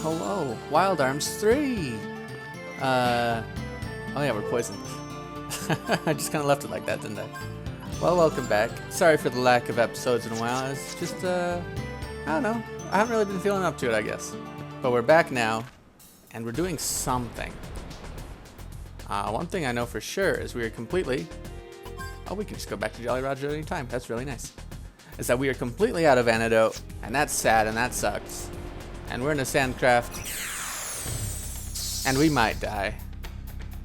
hello. Wild Arms 3. Oh yeah, we're poisoned. I just kind of left it like that, didn't I? Well, welcome back. Sorry for the lack of episodes in a while. It's just, I don't know. I haven't really been feeling up to it, I guess. But we're back now, and we're doing something. One thing I know for sure is we are completely... Oh, we can just go back to Jolly Roger at any time. That's really nice. Is that we are completely out of antidote, and that's sad, and that sucks. And we're in a sandcraft, and we might die.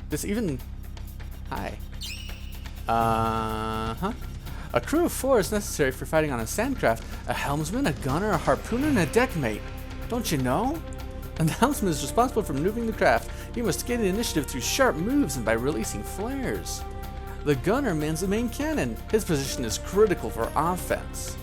This even... Hi. A crew of 4 is necessary for fighting on a sandcraft. A helmsman, a gunner, a harpooner, and a deckmate. Don't you know? And the helmsman is responsible for maneuvering the craft. He must gain the initiative through sharp moves and by releasing flares. The gunner mans the main cannon. His position is critical for offense.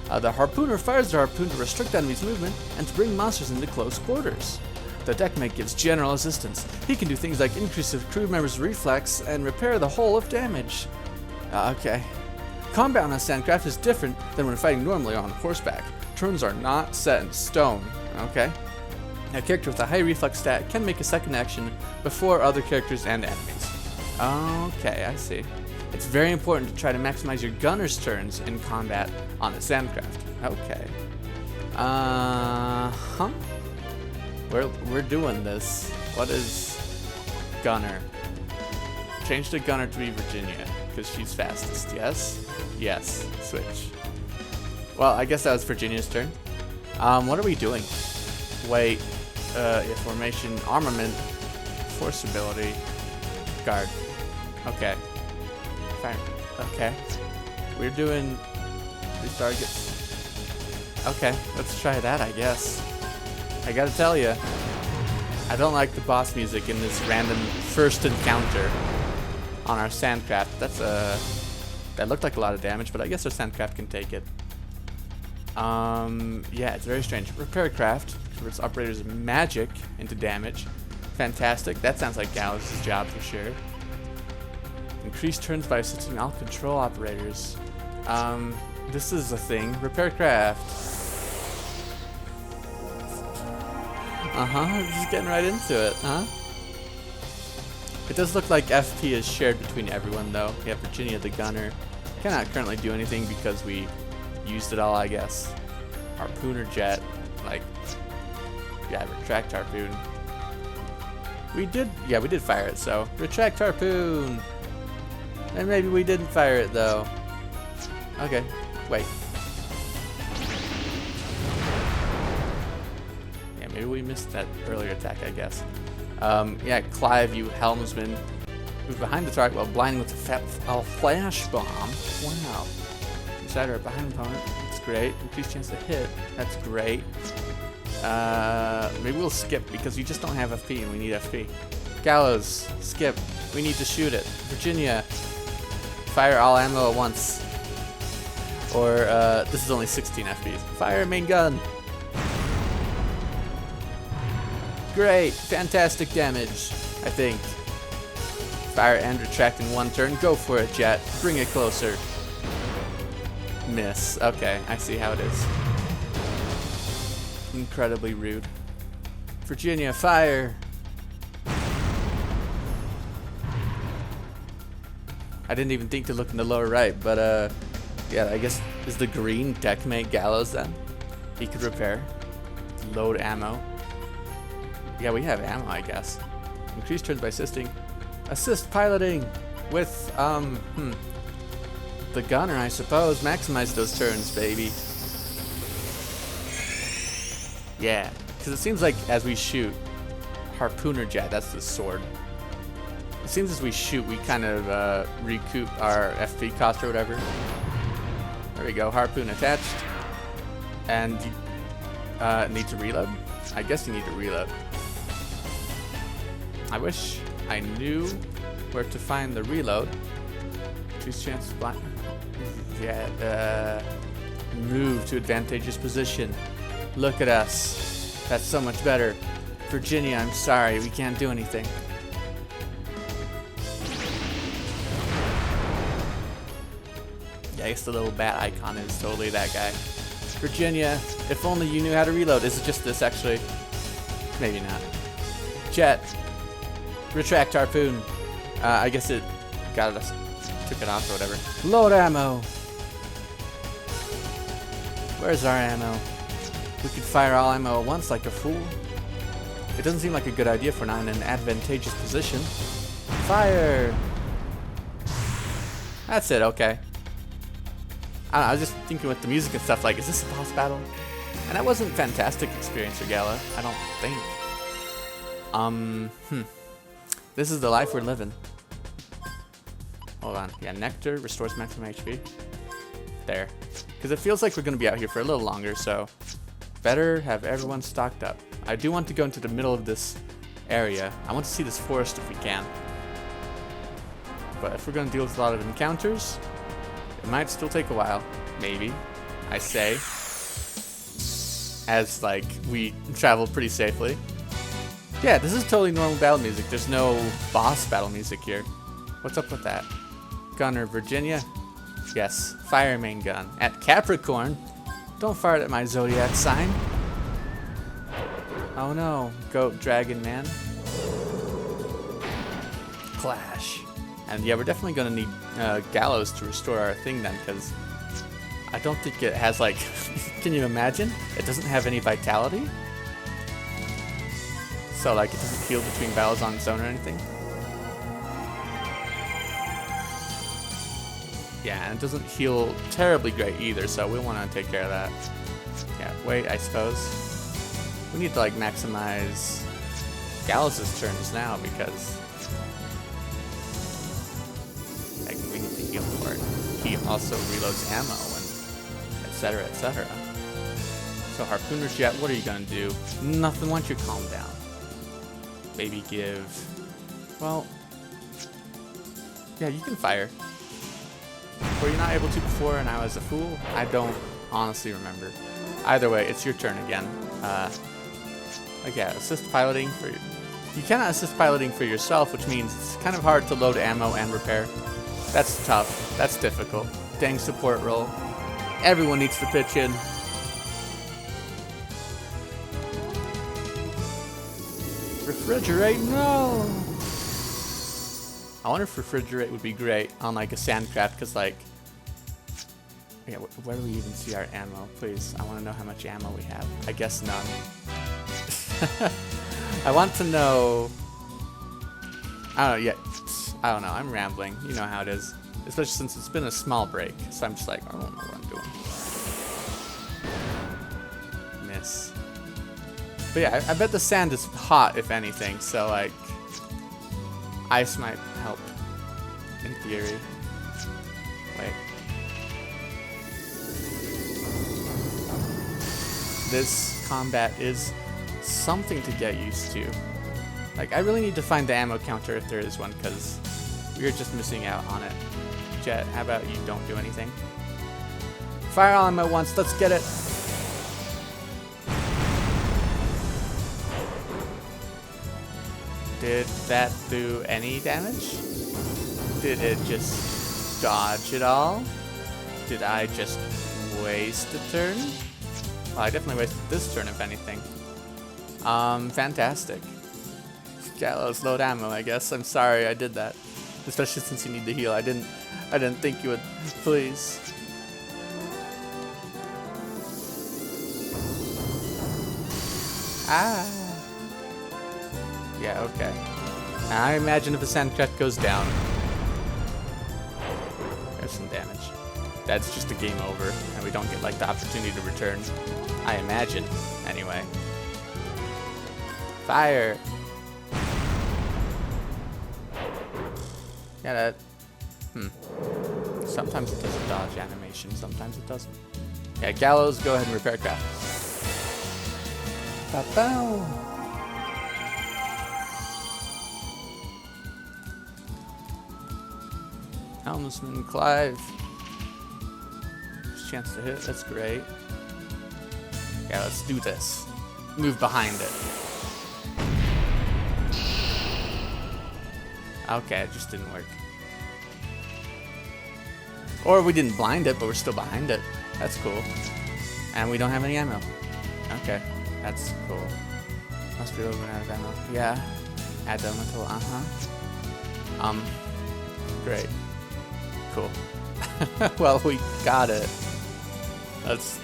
The harpooner fires the harpoon to restrict enemies' movement and to bring monsters into close quarters. The deckmate gives general assistance. He can do things like increase the crew members' reflex and repair the hull if damaged. Okay. Combat on a sandcraft is different than when fighting normally on horseback. Turns are not set in stone. Okay. A character with a high reflex stat can make a second action before other characters and enemies. Okay, I see. It's very important to try to maximize your gunner's turns in combat on a sandcraft. Okay. We're doing this. What is gunner? Change the gunner to be Virginia, because she's fastest. Yes? Yes. Switch. Well, I guess that was Virginia's turn. What are we doing? Wait. Formation, armament, force ability, guard. Okay. Fine. Okay. We're doing these targets. Okay, let's try that, I guess. I gotta tell you, I don't like the boss music in this random first encounter on our sandcraft. That looked like a lot of damage, but I guess our sandcraft can take it. Yeah, it's very strange. Repair craft converts operators' magic into damage. Fantastic. That sounds like Gallus' job for sure. Increase turns by assisting all control operators. This is a thing. Repair craft. Just getting right into it, huh? It does look like FP is shared between everyone, though. We have Virginia the gunner. Cannot currently do anything because we used it all, I guess. Harpooner jet. Like, yeah, retract harpoon. We did fire it, so retract harpoon. And maybe we didn't fire it, though. Okay, wait. Yeah, maybe we missed that earlier attack, I guess. Yeah, Clive, you helmsman. Move behind the target while blinding with a flash bomb. Wow. Inside or behind the opponent. That's great. Increased chance to hit. That's great. Maybe we'll skip because we just don't have FP and we need FP. Gallows, skip. We need to shoot it. Virginia, fire all ammo at once. Or, this is only 16 FPs. Fire main gun. Great. Fantastic damage, I think. Fire and retract in one turn. Go for it, Jet. Bring it closer. Miss. Okay, I see how it is. Incredibly rude. Virginia, fire. I didn't even think to look in the lower right, but yeah, I guess is the green deckmate Gallows then? He could repair. Load ammo. Yeah, we have ammo, I guess. Increase turns by assisting. Assist piloting with the gunner, I suppose. Maximize those turns, baby. Yeah, because it seems like as we shoot, harpooner jet, that's the sword. It seems as we shoot, we kind of recoup our FP cost or whatever. There we go, harpoon attached. And you need to reload? I guess you need to reload. I wish I knew where to find the reload. Increase chances blind. Yeah, move to advantageous position. Look at us. That's so much better. Virginia, I'm sorry, we can't do anything. Yeah, I guess the little bat icon is totally that guy. Virginia, if only you knew how to reload. Is it just this, actually? Maybe not. Jet. Retract harpoon. I guess it got us, took it off or whatever. Load ammo. Where's our ammo? We could fire all ammo at once like a fool. It doesn't seem like a good idea if we're not in an advantageous position. Fire! That's it, okay. I don't know, I was just thinking with the music and stuff, like, is this a boss battle? And that wasn't a fantastic experience for Gala, I don't think. This is the life we're living. Hold on. Yeah, Nectar restores maximum HP. There. Because it feels like we're going to be out here for a little longer, so better have everyone stocked up. I do want to go into the middle of this area. I want to see this forest if we can. But if we're going to deal with a lot of encounters, it might still take a while. Maybe. I say. As, like, we travel pretty safely. Yeah, this is totally normal battle music. There's no boss battle music here. What's up with that? Gunner, Virginia? Yes, fire main gun. At Capricorn? Don't fire it at my zodiac sign. Oh no, goat, dragon, man. Clash. And yeah, we're definitely gonna need Gallows to restore our thing then, because I don't think it has, like, can you imagine? It doesn't have any vitality. So, like, it doesn't heal between battles on its own or anything. Yeah, and it doesn't heal terribly great either, so we want to take care of that. Yeah, wait, I suppose. We need to, like, maximize Gallows' turns now, because like, we need to heal for it. He also reloads ammo, and etc., etc. So, Harpooner's Jet, what are you going to do? Nothing, why don't you calm down? Maybe give... Well... Yeah, you can fire. Were you not able to before and I was a fool? I don't honestly remember. Either way, it's your turn again. Like, yeah, assist piloting for... You cannot assist piloting for yourself, which means it's kind of hard to load ammo and repair. That's tough. That's difficult. Dang support role. Everyone needs to pitch in. Refrigerate, no! I wonder if refrigerate would be great on, like, a sandcraft, because, like... Yeah, where do we even see our ammo? Please, I want to know how much ammo we have. I guess none. I want to know... I don't know, yeah. I don't know, I'm rambling. You know how it is. Especially since it's been a small break. So I'm just like, I don't know what I'm doing. Miss. But yeah, I bet the sand is hot, if anything, so, like... Ice might help, in theory. Wait. This combat is something to get used to. Like, I really need to find the ammo counter if there is one, because we're just missing out on it. Jet, how about you don't do anything? Fire all ammo at once, let's get it! Did that do any damage? Did it just dodge it all? Did I just waste a turn? Well, I definitely wasted this turn, if anything. Fantastic. Gallows, load ammo, I guess. I'm sorry I did that. Especially since you need to heal. I didn't think you would. Please. Ah. Yeah, okay. I imagine if a sandcraft goes down, there's some damage. That's just a game over, and we don't get, like, the opportunity to return. I imagine, anyway. Fire! Yeah, that... Sometimes it does a dodge animation, sometimes it doesn't. Yeah, Gallows, go ahead and repair craft. Ba-bow! Helmsman Clive. There's a chance to hit. That's great. Yeah, let's do this. Move behind it. Okay, it just didn't work. Or we didn't blind it, but we're still behind it. That's cool. And we don't have any ammo. Okay, that's cool. Must be over and out of ammo. Yeah. Add them until, great. Cool. Well, we got it. Let's,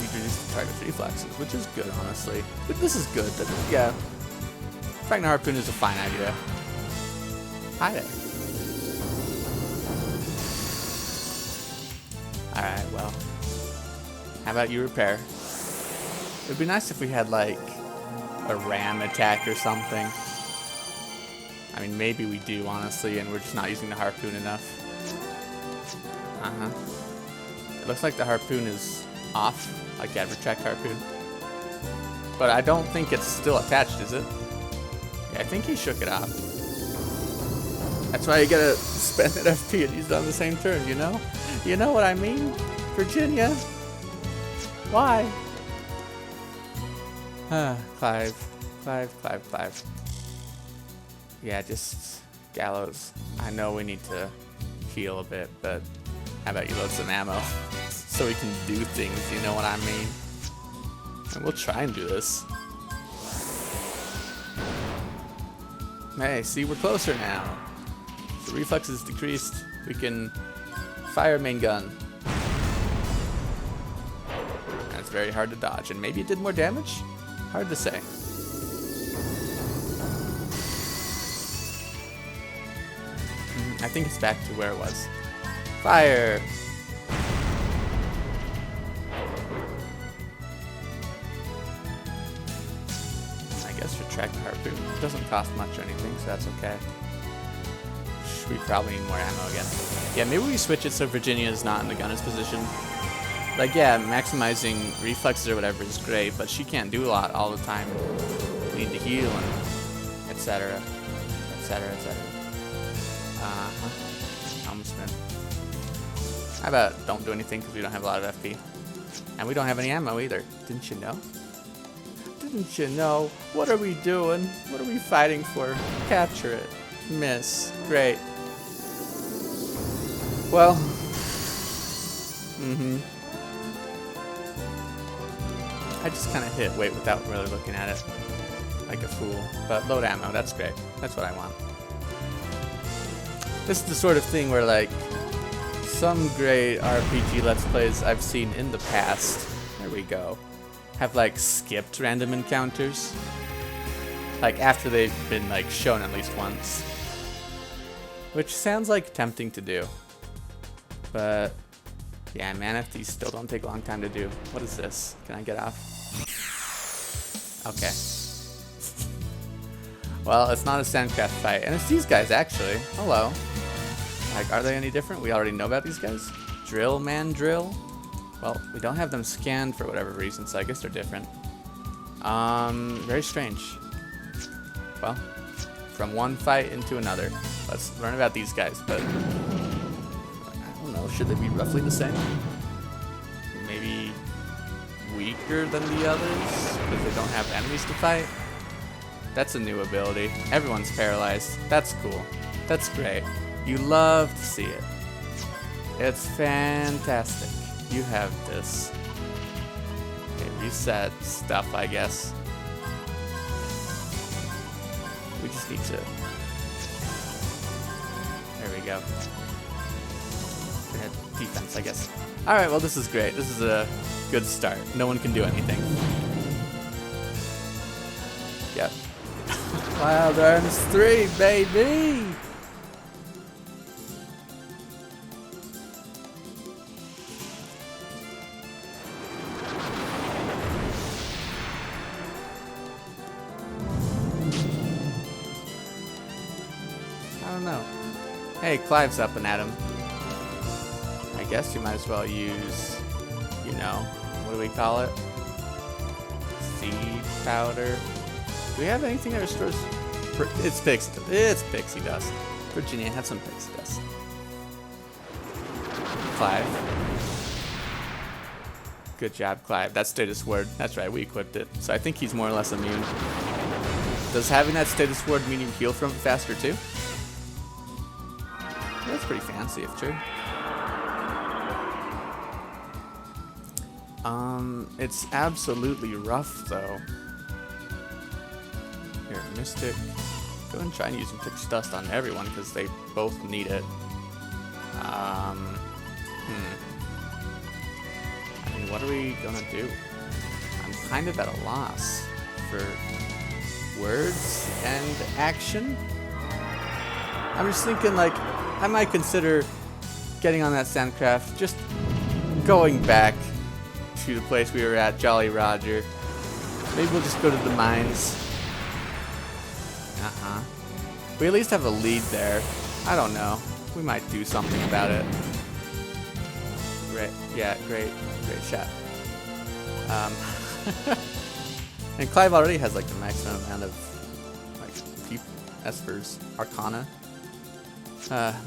reduce the target's reflexes, which is good, honestly. But this is good, but yeah. Fragment Harpoon is a fine idea. Hi there. Alright, well. How about you repair? It would be nice if we had, like, a ram attack or something. I mean, maybe we do, honestly, and we're just not using the harpoon enough. It looks like the harpoon is off, like the retract harpoon. But I don't think it's still attached, is it? Yeah, I think he shook it off. That's why you gotta spend an FP and use it on the same turn, you know? You know what I mean? Virginia? Why? Clive. Yeah, just Gallows. I know we need to heal a bit, but how about you load some ammo so we can do things, you know what I mean? And we'll try and do this. Hey, see, we're closer now. The reflex is decreased. We can fire main gun. And it's very hard to dodge, and maybe it did more damage? Hard to say. I think it's back to where it was. Fire! I guess retract harpoon. It doesn't cost much or anything, so that's okay. We probably need more ammo again. Yeah, maybe we switch it so Virginia is not in the gunner's position. Like, yeah, maximizing reflexes or whatever is great, but she can't do a lot all the time. We need to heal and etc. etc. Helmsman. How about don't do anything because we don't have a lot of FP. And we don't have any ammo either. Didn't you know? Didn't you know? What are we doing? What are we fighting for? Capture it. Miss. Great. Well. I just kind of hit weight without really looking at it. Like a fool. But load ammo, that's great. That's what I want. This is the sort of thing where, like, some great RPG Let's Plays I've seen in the past, there we go, have, like, skipped random encounters. Like, after they've been, like, shown at least once. Which sounds, like, tempting to do. But, yeah, man, if these still don't take a long time to do. What is this? Can I get off? Okay. Well, it's not a Sandcraft fight, and it's these guys, actually. Hello. Like, are they any different? We already know about these guys. Drill, man, drill. Well, we don't have them scanned for whatever reason, so I guess they're different. Very strange. Well, from one fight into another. Let's learn about these guys, but I don't know, should they be roughly the same? Maybe weaker than the others because they don't have enemies to fight? That's a new ability. Everyone's paralyzed. That's cool. That's great. You love to see it. It's fantastic. You have this. Okay, reset stuff, I guess. We just need to... There we go. Defense, I guess. Alright, well, this is great. This is a good start. No one can do anything. Yep. Wild Arms 3, baby! I don't know. Hey, Clive's up and at him. I guess you might as well use, you know, what do we call it? Seed powder. Do we have anything that restores? It's pixie dust. Virginia, have some pixie dust. Clive. Good job, Clive. That's status word. That's right, we equipped it. So I think he's more or less immune. Does having that status word mean you heal from it faster too? That's pretty fancy, if true. It's absolutely rough, though. Here, Mystic. Go ahead and try and use some Pixie Dust on everyone because they both need it. I mean, what are we gonna do? I'm kind of at a loss for words and action. I'm just thinking, like, I might consider getting on that Sandcraft, just going back to the place we were at, Jolly Roger. Maybe we'll just go to the mines. We at least have a lead there. I don't know. We might do something about it. Great. Yeah, great shot. And Clive already has like the maximum amount of like Esper's Arcana.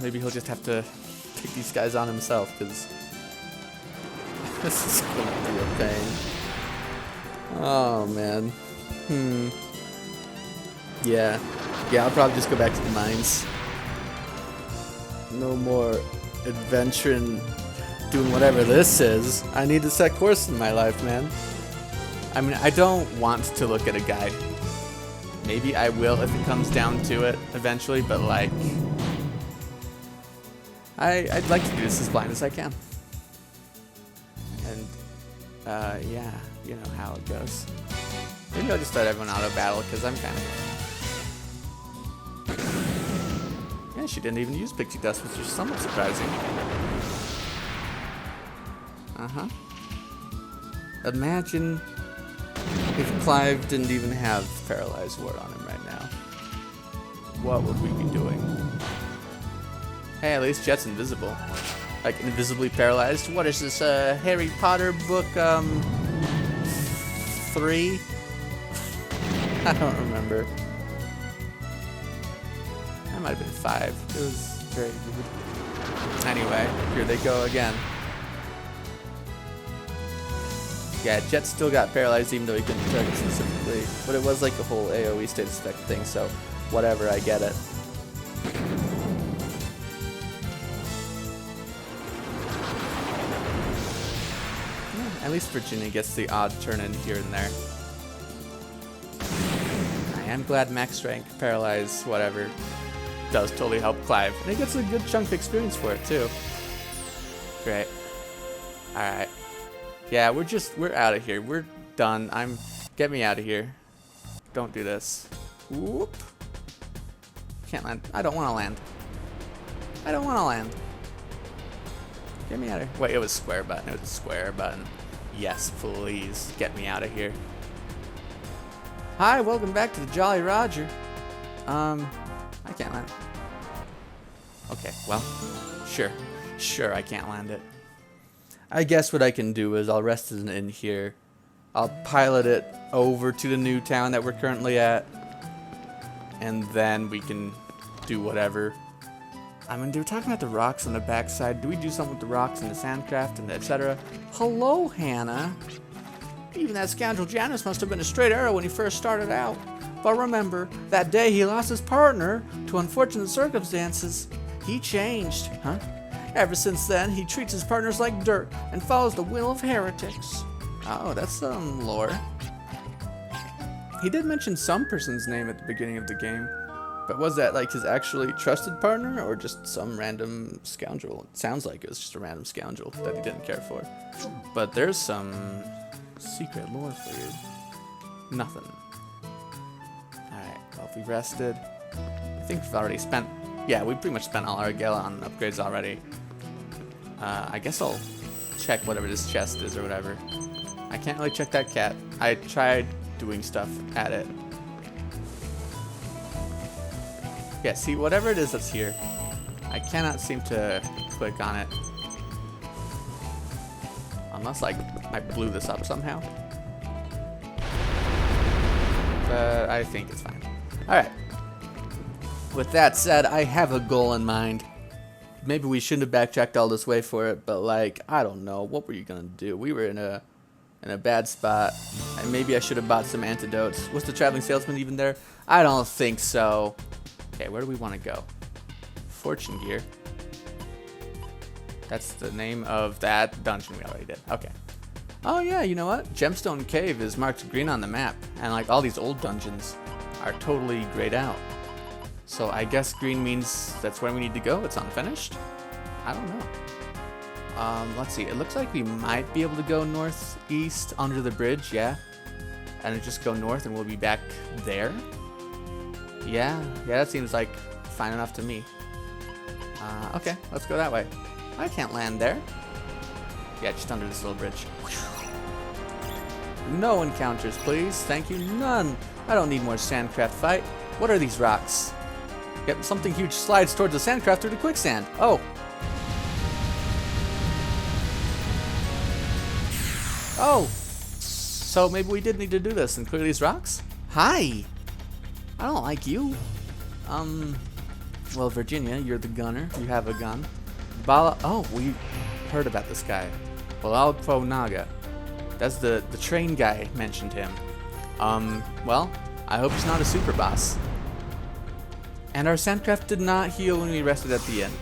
Maybe he'll just have to take these guys on himself, because this is gonna be a pain. Oh man. Yeah, I'll probably just go back to the mines. No more adventuring, doing whatever this is. I need to set course in my life, man. I mean, I don't want to look at a guide. Maybe I will if it comes down to it eventually, but like, I'd like to do this as blind as I can. And, yeah, you know how it goes. Maybe I'll just let everyone auto battle, because I'm kind of... Yeah, she didn't even use Pixie Dust, which is somewhat surprising. Imagine if Clive didn't even have Paralyzed Ward on him right now. What would we be doing? Hey, at least Jet's invisible. Like, invisibly paralyzed. What is this, Harry Potter book, 3? I don't remember. That might have been 5. It was very weird. Anyway, here they go again. Yeah, Jet still got paralyzed even though he couldn't target specifically. But it was like a whole AoE status effect thing, so whatever, I get it. Yeah, at least Virginia gets the odd turn in here and there. I am glad Max Rank, Paralyze, whatever, does totally help Clive. And he gets a good chunk of experience for it too. Great. Alright. Yeah, we're out of here. We're done. Get me out of here. Don't do this. Whoop. Can't land. I don't want to land. I don't want to land. Get me out of here. Wait, it was square button. It was a square button. Yes, please. Get me out of here. Hi, welcome back to the Jolly Roger. I can't land. Okay, well, sure, I can't land it. I guess what I can do is I'll rest it in here. I'll pilot it over to the new town that we're currently at, and then we can do whatever. I mean, they were talking about the rocks on the backside. Do we do something with the rocks and the Sandcraft and etc.? Hello, Hannah. Even that scoundrel Janus must have been a straight arrow when he first started out. But remember, that day he lost his partner to unfortunate circumstances. He changed, huh? Ever since then, he treats his partners like dirt and follows the will of heretics. Oh, that's some lore. He did mention some person's name at the beginning of the game. But was that like his actually trusted partner or just some random scoundrel? It sounds like it was just a random scoundrel that he didn't care for. But there's some secret lore for you. Nothing. Alright, well, if we rested, I think we've already spent... Yeah, we pretty much spent all our Gala on upgrades already. I guess I'll check whatever this chest is or whatever. I can't really check that cat. I tried doing stuff at it. Yeah, see, whatever it is that's here, I cannot seem to click on it. Unless, like, I blew this up somehow. But I think it's fine. Alright. With that said, I have a goal in mind. Maybe we shouldn't have backtracked all this way for it, but like, I don't know. What were you gonna do? We were in a bad spot. And maybe I should have bought some antidotes. Was the traveling salesman even there? I don't think so. Okay, where do we want to go? Fortune Gear. That's the name of that dungeon we already did. Okay. Oh yeah, you know what? Gemstone Cave is marked green on the map. And like all these old dungeons are totally grayed out. So I guess green means that's where we need to go. It's unfinished? I don't know. Let's see. It looks like we might be able to go northeast under the bridge, yeah. And just go north and we'll be back there. Yeah, that seems like fine enough to me. Okay, let's go that way. I can't land there. Yeah, just under this little bridge. No encounters, please. Thank you. None. I don't need more sandcraft fight. What are these rocks? Yep, something huge slides towards the sandcraft through the quicksand. Oh. Oh. So maybe we did need to do this and clear these rocks? Hi. I don't like you. Well, Virginia, you're the gunner. You have a gun. Bala. Oh, we heard about this guy. Balalpo Naga. That's the train guy mentioned him. Well, I hope he's not a super boss. And our sandcraft did not heal when we rested at the end.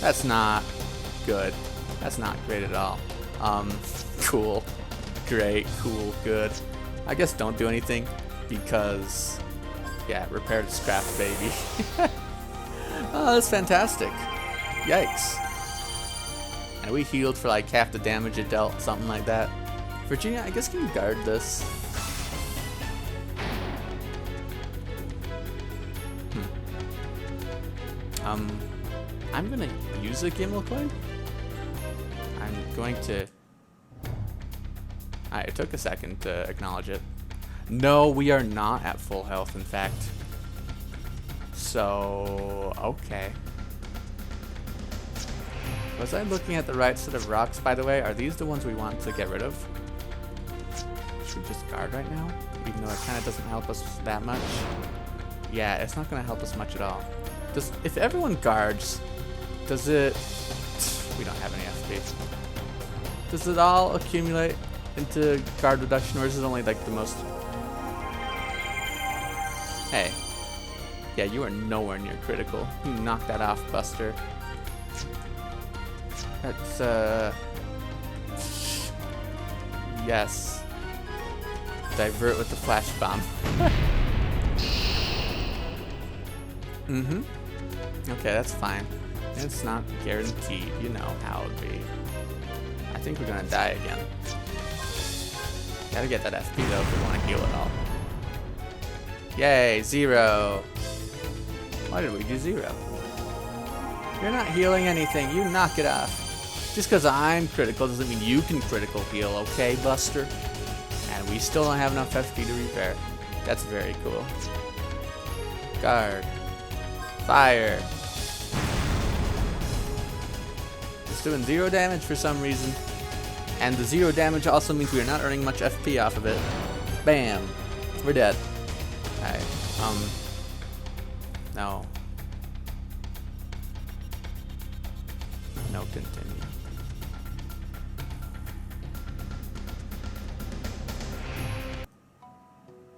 That's not good. That's not great at all. Cool. Great. Cool. Good. I guess don't do anything because, yeah, repair the scrap, baby. Oh, that's fantastic. Yikes. And we healed for like half the damage it dealt, something like that. Virginia, I guess can you guard this? I'm gonna use a Gimel coin. I'm going to... It took a second to acknowledge it. No, we are not at full health, in fact. So, okay. Was I looking at the right set of rocks, by the way? Are these the ones we want to get rid of? Should we just guard right now? Even though it kind of doesn't help us that much. Yeah, it's not going to help us much at all. If everyone guards, does it... We don't have any FP. Does it all accumulate into guard reduction, or is it only like the most... Hey. Yeah, you are nowhere near critical. You knocked that off, Buster. That's, yes. Divert with the flash bomb. Mm-hmm. Okay, that's fine. It's not guaranteed. You know how it would be. I think we're gonna die again. Gotta get that FP though if we want to heal it all. Yay, 0. Why did we do 0? You're not healing anything. You knock it off. Just because I'm critical doesn't mean you can critical heal, okay, Buster? And we still don't have enough FP to repair. That's very cool. Guard. Fire. It's doing 0 damage for some reason. And the 0 damage also means we are not earning much FP off of it. Bam. We're dead. Alright. No. No, continue.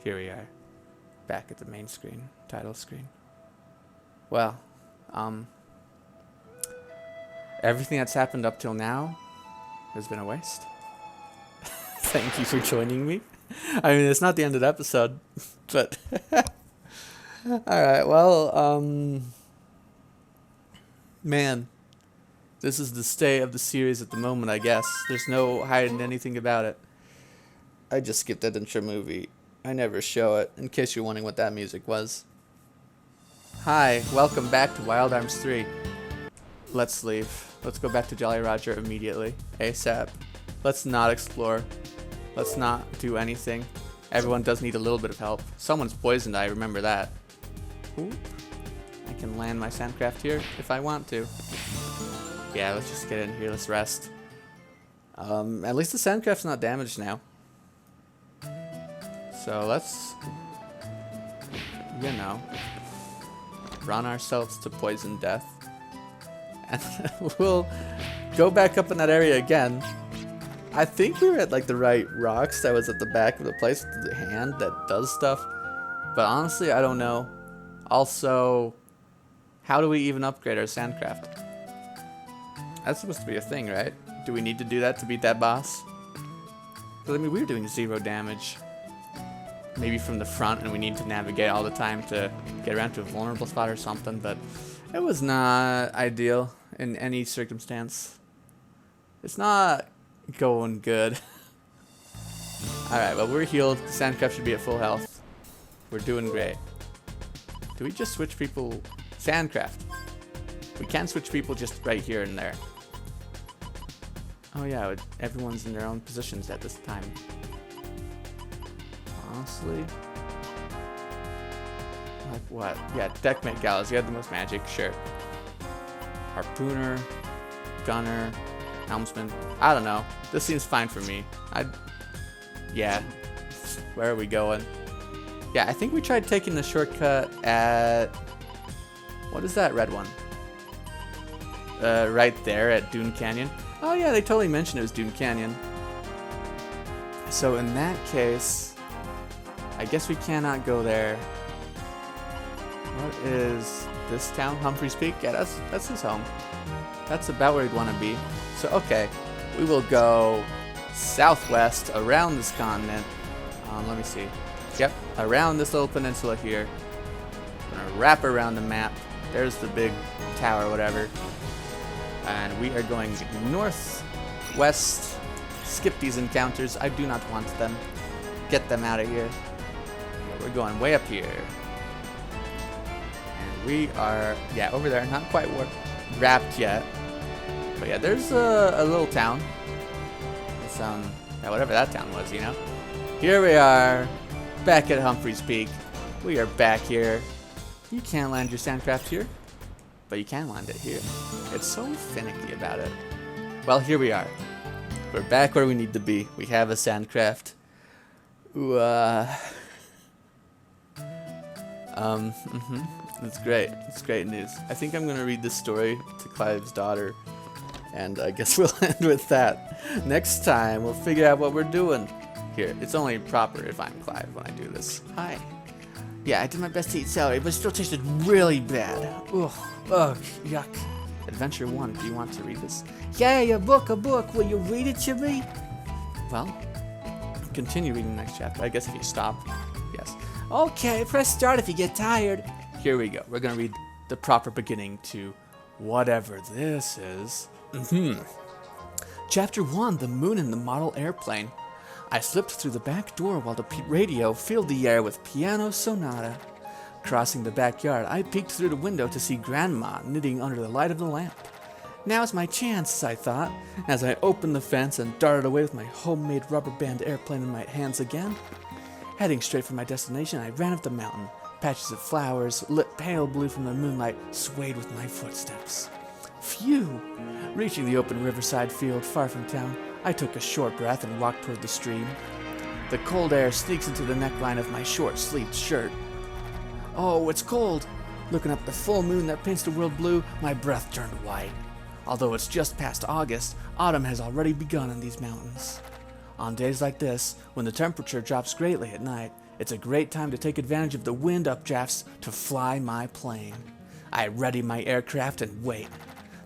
Here we are. Back at the main screen. Title screen. Well, everything that's happened up till now has been a waste. Thank you for joining me. I mean, it's not the end of the episode, but... Alright, well, man, this is the stay of the series at the moment, I guess. There's no hiding anything about it. I just skipped that intro movie. I never show it, in case you're wondering what that music was. Hi, welcome back to Wild Arms 3. Let's leave. Let's go back to Jolly Roger immediately. ASAP. Let's not explore. Let's not do anything. Everyone does need a little bit of help. Someone's poisoned, I remember that. Ooh. I can land my sandcraft here if I want to. Yeah, let's just get in here. Let's rest. At least the sandcraft's not damaged now. So let's, you know, run ourselves to poison death. And we'll go back up in that area again. I think we were at like the right rocks that was at the back of the place with the hand that does stuff. But honestly, I don't know. Also, how do we even upgrade our sandcraft? That's supposed to be a thing, right? Do we need to do that to beat that boss? Because I mean, we were doing 0 damage. maybe from the front and we need to navigate all the time to get around to a vulnerable spot or something, but it was not ideal in any circumstance. It's not going good. Alright, well, we're healed. The Sandcraft should be at full health. We're doing great. Do we just switch people? Sandcraft. We can switch people just right here and there. Oh yeah, everyone's in their own positions at this time. Honestly. Like what? Yeah, Deckmate Gallows. You had the most magic, sure. Harpooner, Gunner, Helmsman. I don't know. This seems fine for me. Yeah. Where are we going? Yeah, I think we tried taking the shortcut at... What is that red one? Right there at Dune Canyon. Oh yeah, they totally mentioned it was Dune Canyon. So in that case, I guess we cannot go there. What is this town? Humphreys Peak? Yeah, that's his home. That's about where he'd want to be. So okay, we will go southwest around this continent. Let me see. Yep, around this little peninsula here. I'm gonna wrap around the map. There's the big tower, whatever. And we are going northwest. Skip these encounters. I do not want them. Get them out of here. We're going way up here. And we are, yeah, over there. Not quite wrapped yet. But yeah, there's a little town. It's, yeah, whatever that town was, you know. Here we are. Back at Humphreys Peak. We are back here. You can't land your Sandcraft here, but you can land it here. It's so finicky about it. Well, here we are. We're back where we need to be. We have a Sandcraft. Ooh, It's great. It's great news. I think I'm going to read this story to Clive's daughter, and I guess we'll end with that. Next time, we'll figure out what we're doing. Here, it's only proper if I'm Clive when I do this. Hi. Yeah, I did my best to eat celery, but it still tasted really bad. Ugh, yuck. Adventure 1, do you want to read this? Yay, a book. Will you read it to me? Well, continue reading the next chapter. I guess if you stop, yes. Okay, press start if you get tired. Here we go. We're going to read the proper beginning to whatever this is. Chapter 1, The Moon and the Model Airplane. I slipped through the back door while the radio filled the air with piano sonata. Crossing the backyard, I peeked through the window to see Grandma knitting under the light of the lamp. Now's my chance, I thought, as I opened the fence and darted away with my homemade rubber band airplane in my hands again. Heading straight for my destination, I ran up the mountain. Patches of flowers, lit pale blue from the moonlight, swayed with my footsteps. Phew! Reaching the open riverside field far from town, I took a short breath and walked toward the stream. The cold air sneaks into the neckline of my short-sleeved shirt. Oh, it's cold! Looking up at the full moon that paints the world blue, my breath turned white. Although it's just past August, autumn has already begun in these mountains. On days like this, when the temperature drops greatly at night, it's a great time to take advantage of the wind updrafts to fly my plane. I ready my aircraft and wait.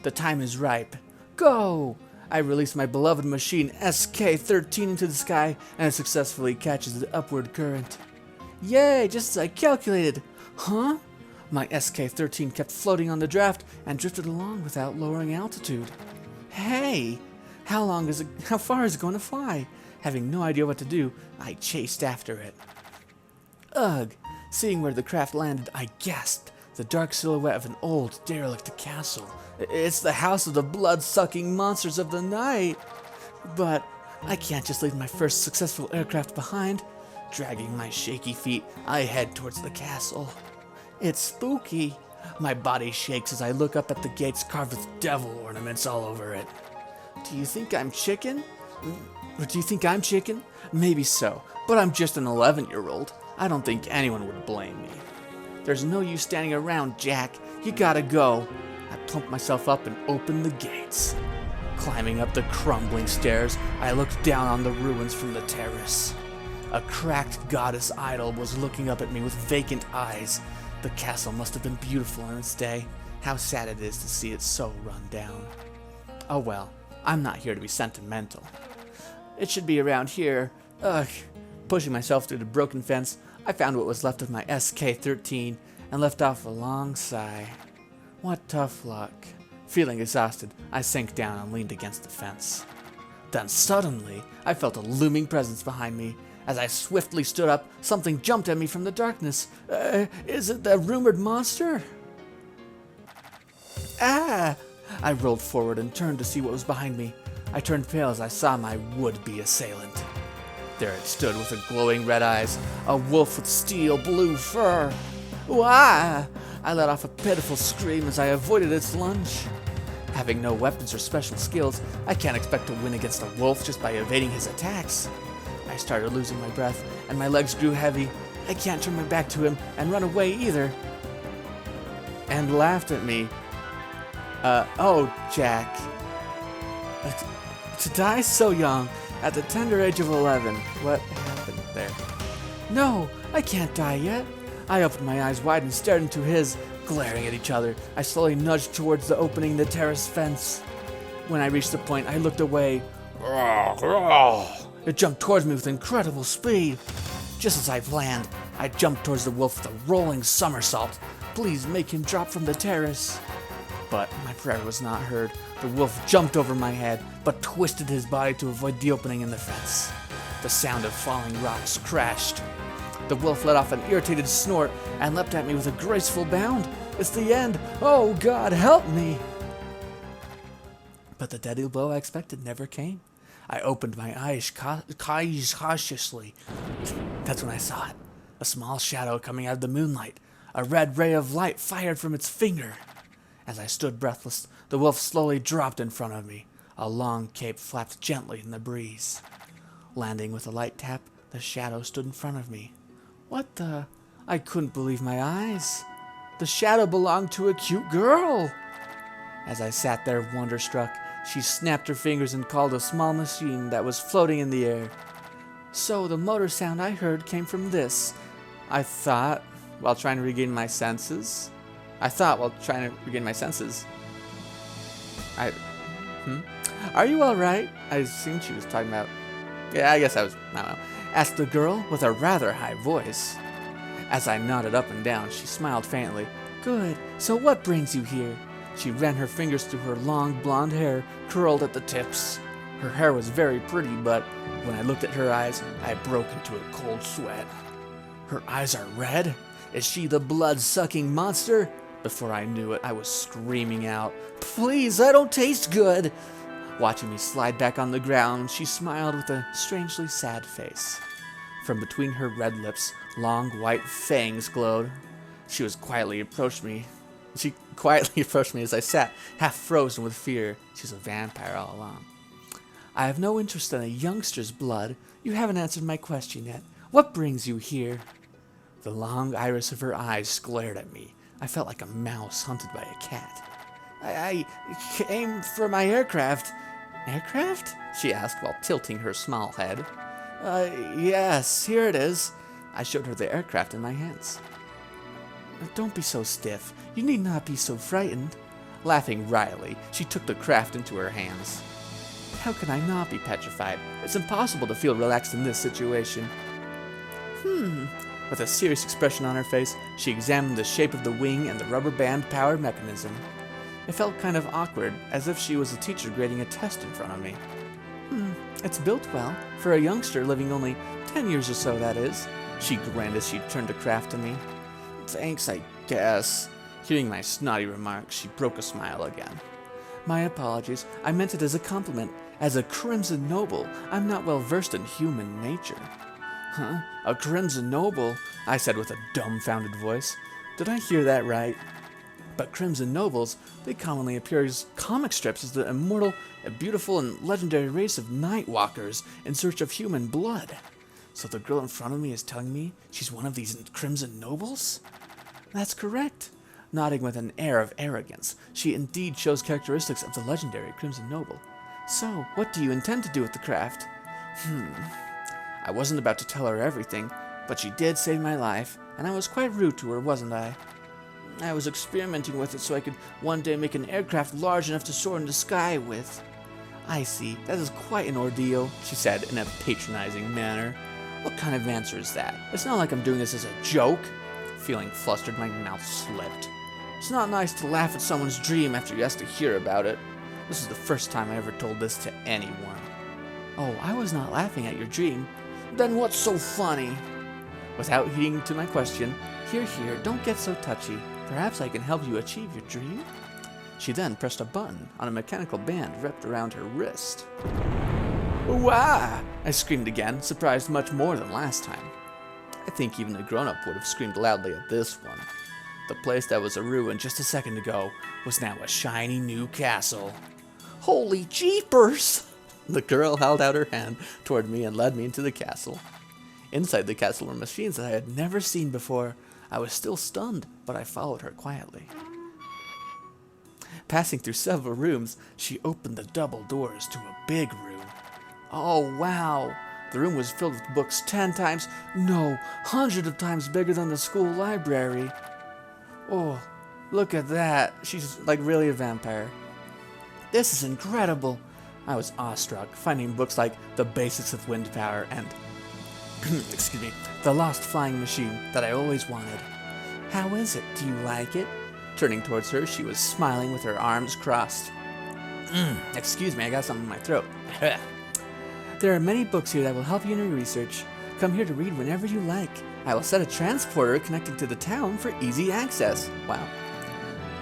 The time is ripe. Go! I release my beloved machine SK-13 into the sky, and it successfully catches the upward current. Yay, just as I calculated. Huh? My SK-13 kept floating on the draft and drifted along without lowering altitude. Hey, how far is it going to fly? Having no idea what to do, I chased after it. Ugh! Seeing where the craft landed, I gasped. The dark silhouette of an old, derelict castle. It's the house of the blood-sucking monsters of the night. But I can't just leave my first successful aircraft behind. Dragging my shaky feet, I head towards the castle. It's spooky. My body shakes as I look up at the gates carved with devil ornaments all over it. Do you think I'm chicken? Or do you think I'm chicken? Maybe so, but I'm just an 11-year-old. I don't think anyone would blame me. There's no use standing around, Jack. You gotta go. I plump myself up and open the gates. Climbing up the crumbling stairs, I looked down on the ruins from the terrace. A cracked goddess idol was looking up at me with vacant eyes. The castle must have been beautiful in its day. How sad it is to see it so run down. Oh well, I'm not here to be sentimental. It should be around here. Ugh, Pushing myself through the broken fence, I found what was left of my SK-13 and left off a long sigh. What tough luck. Feeling exhausted, I sank down and leaned against the fence. Then suddenly, I felt a looming presence behind me. As I swiftly stood up, something jumped at me from the darkness. Is it the rumored monster? Ah! I rolled forward and turned to see what was behind me. I turned pale as I saw my would-be assailant. There it stood with the glowing red eyes, a wolf with steel blue fur. Wah! I let off a pitiful scream as I avoided its lunge. Having no weapons or special skills, I can't expect to win against a wolf just by evading his attacks. I started losing my breath, and my legs grew heavy. I can't turn my back to him and run away either. And laughed at me. Oh, Jack. To die so young, at the tender age of 11, what happened there? No, I can't die yet. I opened my eyes wide and stared into his, glaring at each other. I slowly nudged towards the opening in the terrace fence. When I reached the point, I looked away. It jumped towards me with incredible speed. Just as I planned, I jumped towards the wolf with a rolling somersault. Please make him drop from the terrace. But my prayer was not heard. The wolf jumped over my head, but twisted his body to avoid the opening in the fence. The sound of falling rocks crashed. The wolf let off an irritated snort and leapt at me with a graceful bound. It's the end. Oh, God, help me. But the deadly blow I expected never came. I opened my eyes cautiously. That's when I saw it. A small shadow coming out of the moonlight. A red ray of light fired from its finger. As I stood breathless, the wolf slowly dropped in front of me. A long cape flapped gently in the breeze. Landing with a light tap, the shadow stood in front of me. What the? I couldn't believe my eyes. The shadow belonged to a cute girl. As I sat there wonderstruck, she snapped her fingers and called a small machine that was floating in the air. So the motor sound I heard came from this, I thought, while trying to regain my senses. Are you alright? I assumed she was talking about... Yeah, I don't know. Asked the girl with a rather high voice. As I nodded up and down, she smiled faintly. Good, so what brings you here? She ran her fingers through her long blonde hair, curled at the tips. Her hair was very pretty, but when I looked at her eyes, I broke into a cold sweat. Her eyes are red? Is she the blood-sucking monster? Before I knew it, I was screaming out, Please, I don't taste good! Watching me slide back on the ground, she smiled with a strangely sad face. From between her red lips, long white fangs glowed. She quietly approached me as I sat, half frozen with fear. She's a vampire all along. I have no interest in a youngster's blood. You haven't answered my question yet. What brings you here? The long iris of her eyes glared at me. I felt like a mouse hunted by a cat. I came for my aircraft. Aircraft? She asked while tilting her small head. Yes, here it is. I showed her the aircraft in my hands. Don't be so stiff. You need not be so frightened. Laughing wryly, she took the craft into her hands. How can I not be petrified? It's impossible to feel relaxed in this situation. With a serious expression on her face, she examined the shape of the wing and the rubber band-powered mechanism. It felt kind of awkward, as if she was a teacher grading a test in front of me. It's built well, for a youngster living only 10 years or so, that is. She grinned as she turned the craft to me. Thanks, I guess. Hearing my snotty remarks, she broke a smile again. My apologies. I meant it as a compliment. As a Crimson Noble, I'm not well versed in human nature. Huh? A Crimson Noble? I said with a dumbfounded voice. Did I hear that right? But Crimson Nobles, they commonly appear as comic strips as the immortal, beautiful, and legendary race of Nightwalkers in search of human blood. So the girl in front of me is telling me she's one of these Crimson Nobles? That's correct. Nodding with an air of arrogance, she indeed shows characteristics of the legendary Crimson Noble. So, what do you intend to do with the craft? I wasn't about to tell her everything, but she did save my life, and I was quite rude to her, wasn't I? I was experimenting with it so I could one day make an aircraft large enough to soar in the sky with. I see, that is quite an ordeal, she said in a patronizing manner. What kind of answer is that? It's not like I'm doing this as a joke. Feeling flustered, my mouth slipped. It's not nice to laugh at someone's dream after you ask to hear about it. This is the first time I ever told this to anyone. Oh, I was not laughing at your dream. Then what's so funny? Without heeding to my question, here, don't get so touchy. Perhaps I can help you achieve your dream? She then pressed a button on a mechanical band wrapped around her wrist. Wah! I screamed again, surprised much more than last time. I think even a grown-up would have screamed loudly at this one. The place that was a ruin just a second ago was now a shiny new castle. Holy jeepers! The girl held out her hand toward me and led me into the castle. Inside the castle were machines that I had never seen before. I was still stunned, but I followed her quietly. Passing through several rooms, she opened the double doors to a big room. Oh, wow! The room was filled with books 10 times, no, hundreds of times bigger than the school library. Oh, look at that. She's like really a vampire. This is incredible. I was awestruck, finding books like The Basics of Wind Power and excuse me, The Lost Flying Machine that I always wanted. How is it? Do you like it? Turning towards her, she was smiling with her arms crossed. Excuse me, I got something in my throat. There are many books here that will help you in your research. Come here to read whenever you like. I will set a transporter connected to the town for easy access. Wow.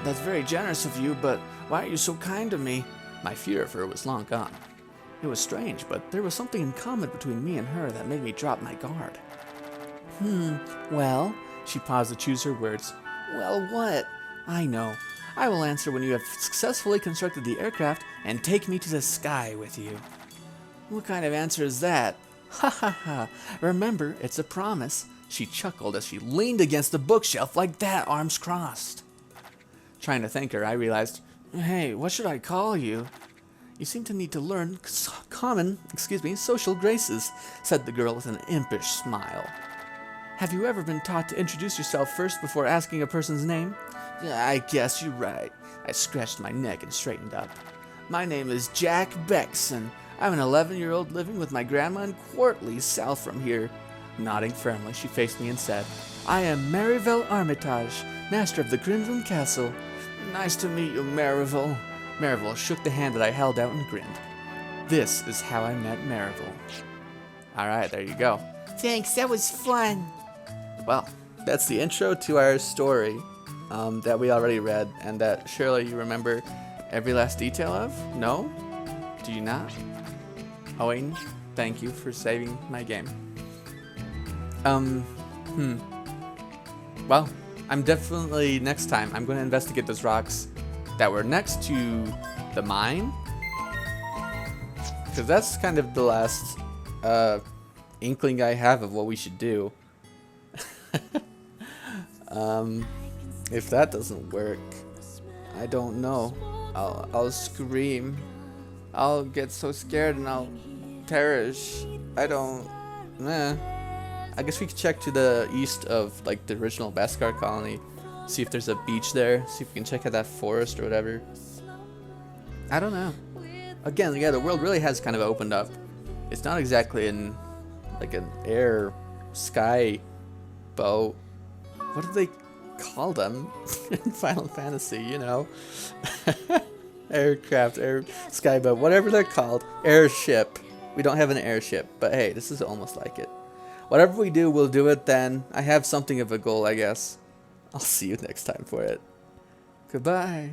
That's very generous of you, but why are you so kind to me? My fear of her was long gone. It was strange, but there was something in common between me and her that made me drop my guard. Well, she paused to choose her words. Well, what? I know. I will answer when you have successfully constructed the aircraft and take me to the sky with you. What kind of answer is that? Ha ha ha. Remember, it's a promise. She chuckled as she leaned against the bookshelf like that, arms crossed. Trying to thank her, I realized, hey, what should I call you? You seem to need to learn social graces, said the girl with an impish smile. Have you ever been taught to introduce yourself first before asking a person's name? I guess you're right. I scratched my neck and straightened up. My name is Jack Beckson. I'm an 11-year-old living with my grandma in Quartley, south from here. Nodding firmly, she faced me and said, I am Marivelle Armitage, master of the Crimson Castle. Nice to meet you, Marivelle. Marivelle shook the hand that I held out and grinned. This is how I met Marivelle. Alright, there you go. Thanks, that was fun. Well, that's the intro to our story that we already read, and that surely you remember every last detail of? No? Do you not? Owen, thank you for saving my game. Well, I'm definitely, next time, I'm going to investigate those rocks that were next to the mine. Because that's kind of the last inkling I have of what we should do. If that doesn't work, I don't know. I'll scream. I'll get so scared and I'll perish. I guess we could check to the east of like the original Beskar colony, see if there's a beach there, see if we can check out that forest or whatever. I don't know. Again, yeah, the world really has kind of opened up. It's not exactly in like an air sky boat. What do they call them in Final Fantasy, you know? Aircraft, sky boat, whatever they're called. Airship. We don't have an airship, but hey, this is almost like it. Whatever we do, we'll do it then. I have something of a goal, I guess. I'll see you next time for it. Goodbye.